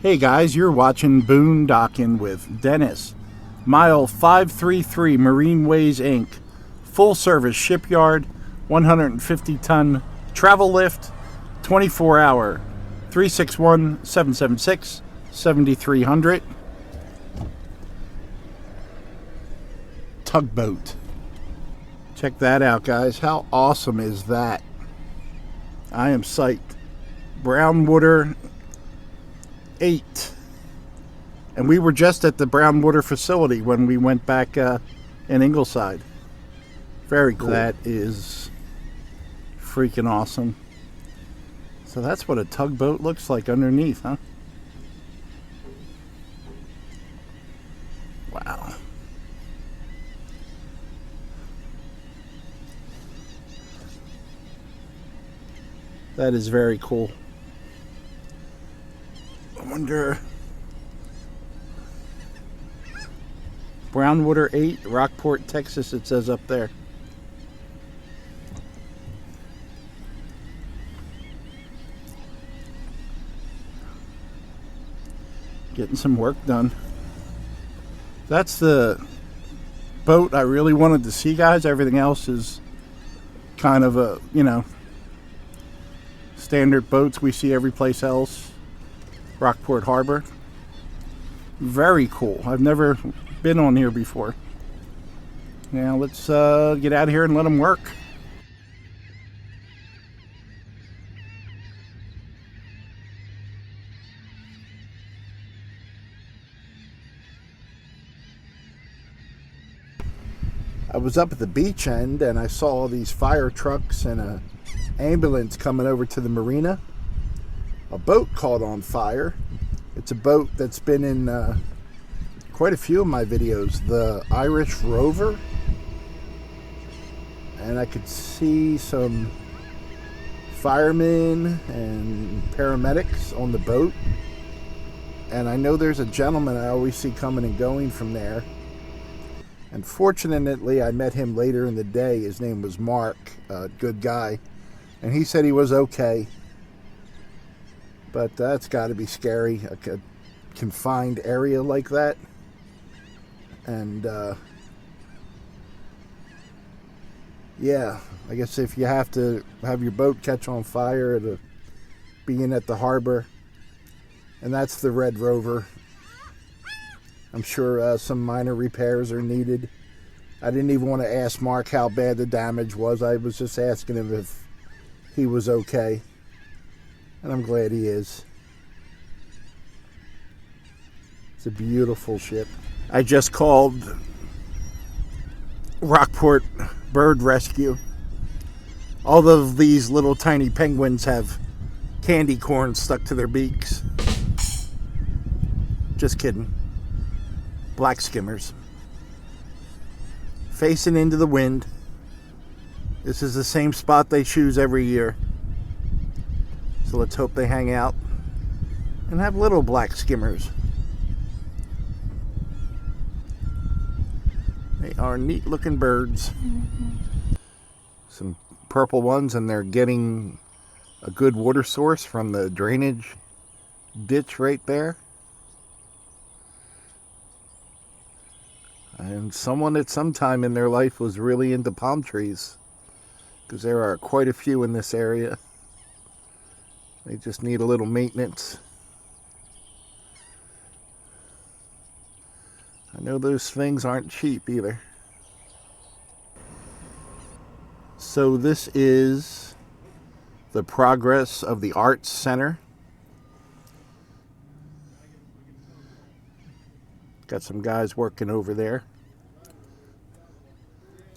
Hey guys, you're watching Boondocking with Dennis. Mile 533 Marine Ways Inc. Full service shipyard, 150-ton travel lift, 24-hour, 361-776-7300. Tugboat. Check that out, guys. How awesome is that? I am psyched. Brownwater 8. And we were just at the Brownwater facility when we went back in Ingleside. Very cool. That is freaking awesome. So that's what a tugboat looks like underneath, huh? Wow. That is very cool. I wonder... Brownwater 8, Rockport, Texas, it says up there. Getting some work done. That's the boat I really wanted to see, guys. Everything else is kind of a, standard boats we see every place else. Rockport Harbor. Very cool. I've never been on here before. Now let's get out of here and let them work. I was up at the beach end and I saw all these fire trucks and a ambulance coming over to the marina. A boat caught on fire. It's a boat that's been in quite a few of my videos, the Irish Rover. And I could see some firemen and paramedics on the boat. And I know there's a gentleman I always see coming and going from there. And fortunately, I met him later in the day. His name was Mark, a good guy. And he said he was okay. But that's got to be scary, a confined area like that. And, yeah, I guess if you have to have your boat catch on fire, to being at the harbor. And that's the Red Rover. I'm sure some minor repairs are needed. I didn't even want to ask Mark how bad the damage was. I was just asking him if he was okay. And I'm glad he is. It's a beautiful ship. I just called Rockport Bird Rescue. All of these little tiny penguins have candy corn stuck to their beaks. Just kidding. Black skimmers. Facing into the wind. This is the same spot they choose every year. So let's hope they hang out and have little black skimmers. They are neat looking birds. Some purple ones, and they're getting a good water source from the drainage ditch right there. And someone at some time in their life was really into palm trees, because there are quite a few in this area. They just need a little maintenance. I know those things aren't cheap either. So this is the progress of the Arts Center. Got some guys working over there.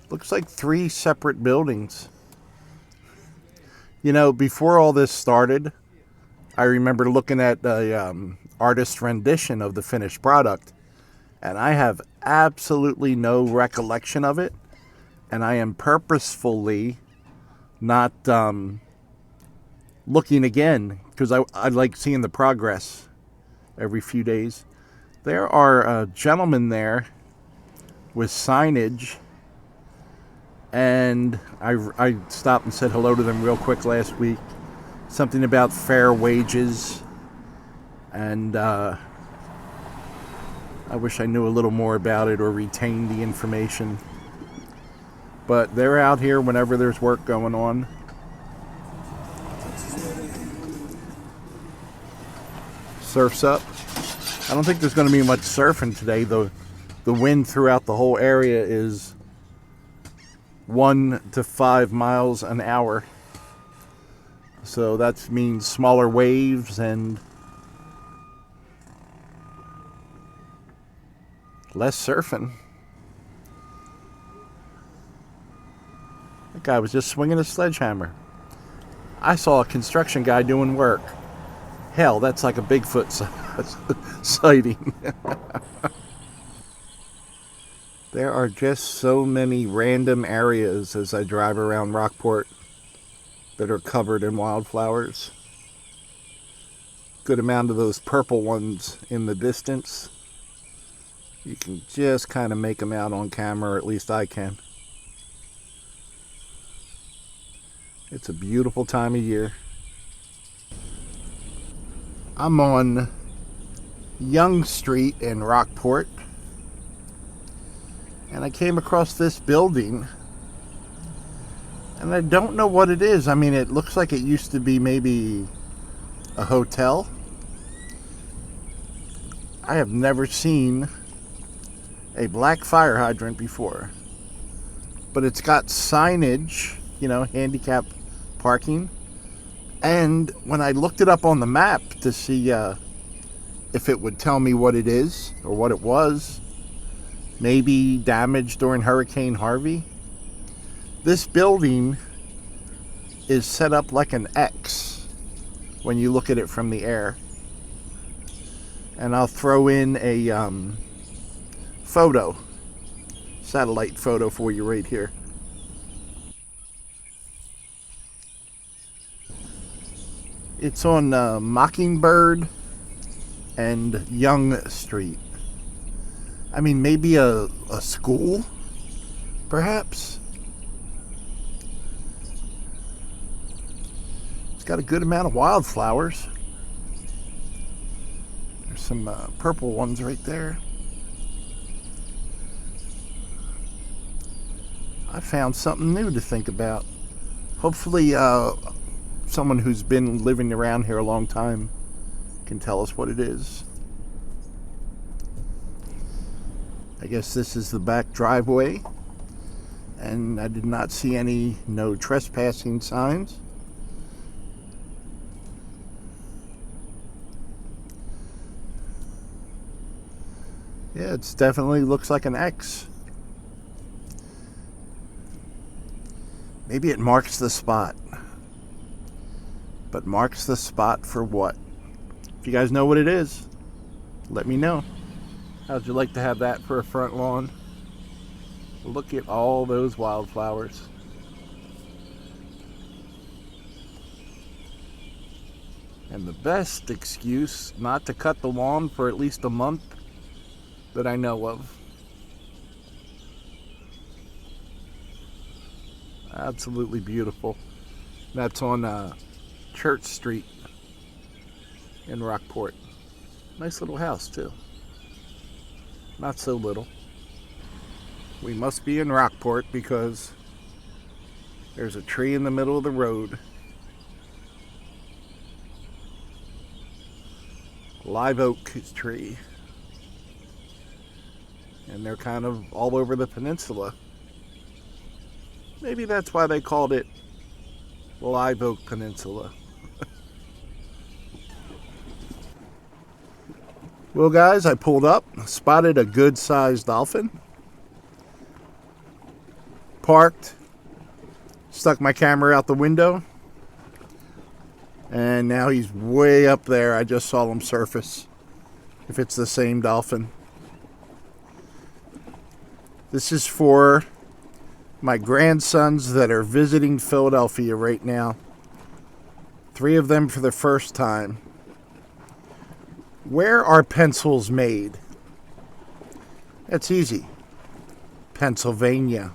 Looks like 3 separate buildings. Before all this started, I remember looking at the artist rendition of the finished product, and I have absolutely no recollection of it, and I am purposefully not looking again, because I like seeing the progress every few days. There are gentlemen there with signage, and I stopped and said hello to them real quick last week. Something about fair wages And I wish I knew a little more about it or retained the information. But they're out here whenever there's work going on. Surf's up. I don't think there's going to be much surfing today, though. The wind throughout the whole area is 1 to 5 miles an hour. So that means smaller waves and less surfing. That guy was just swinging a sledgehammer. I saw a construction guy doing work. Hell, that's like a Bigfoot sighting. There are just so many random areas as I drive around Rockport that are covered in wildflowers. Good amount of those purple ones in the distance. You can just kind of make them out on camera, or at least I can. It's a beautiful time of year. I'm on Young Street in Rockport, and I came across this building, and I don't know what it is. I mean, it looks like it used to be maybe a hotel. I have never seen a black fire hydrant before, but it's got signage, you know, handicap parking. And when I looked it up on the map to see if it would tell me what it is or what it was, maybe damaged during Hurricane Harvey, this building is set up like an X when you look at it from the air. And I'll throw in a satellite photo for you right here. It's on Mockingbird and Young Street. I mean, maybe a school, perhaps? It's got a good amount of wildflowers. There's some purple ones right there. I found something new to think about. Hopefully, someone who's been living around here a long time can tell us what it is. I guess this is the back driveway, and I did not see any no trespassing signs. Yeah, it definitely looks like an X. Maybe it marks the spot. But marks the spot for what? If you guys know what it is, let me know. How'd you like to have that for a front lawn? Look at all those wildflowers. And the best excuse not to cut the lawn for at least a month that I know of. Absolutely beautiful. That's on Church Street in Rockport. Nice little house too. Not so little. We must be in Rockport because there's a tree in the middle of the road. Live oak tree. And they're kind of all over the peninsula. Maybe that's why they called it Live Oak Peninsula. Well, guys, I pulled up, spotted a good-sized dolphin, parked, stuck my camera out the window, and now he's way up there. I just saw him surface, if it's the same dolphin. This is for my grandsons that are visiting Philadelphia right now. 3 of them for the first time. Where are pencils made? That's easy. Pennsylvania.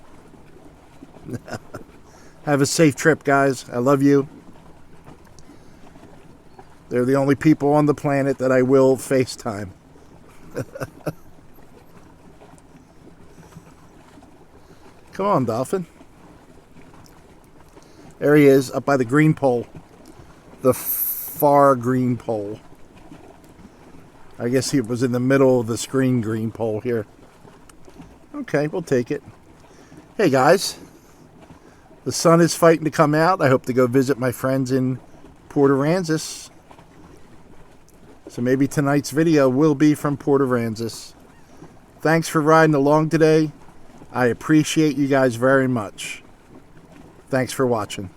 Have a safe trip, guys. I love you. They're the only people on the planet that I will FaceTime. Come on, Dolphin. There he is, up by the green pole. The far green pole. I guess he was in the middle of the screen green pole here. Okay, we'll take it. Hey guys, the sun is fighting to come out. I hope to go visit my friends in Port Aransas. So maybe tonight's video will be from Port Aransas. Thanks for riding along today. I appreciate you guys very much. Thanks for watching.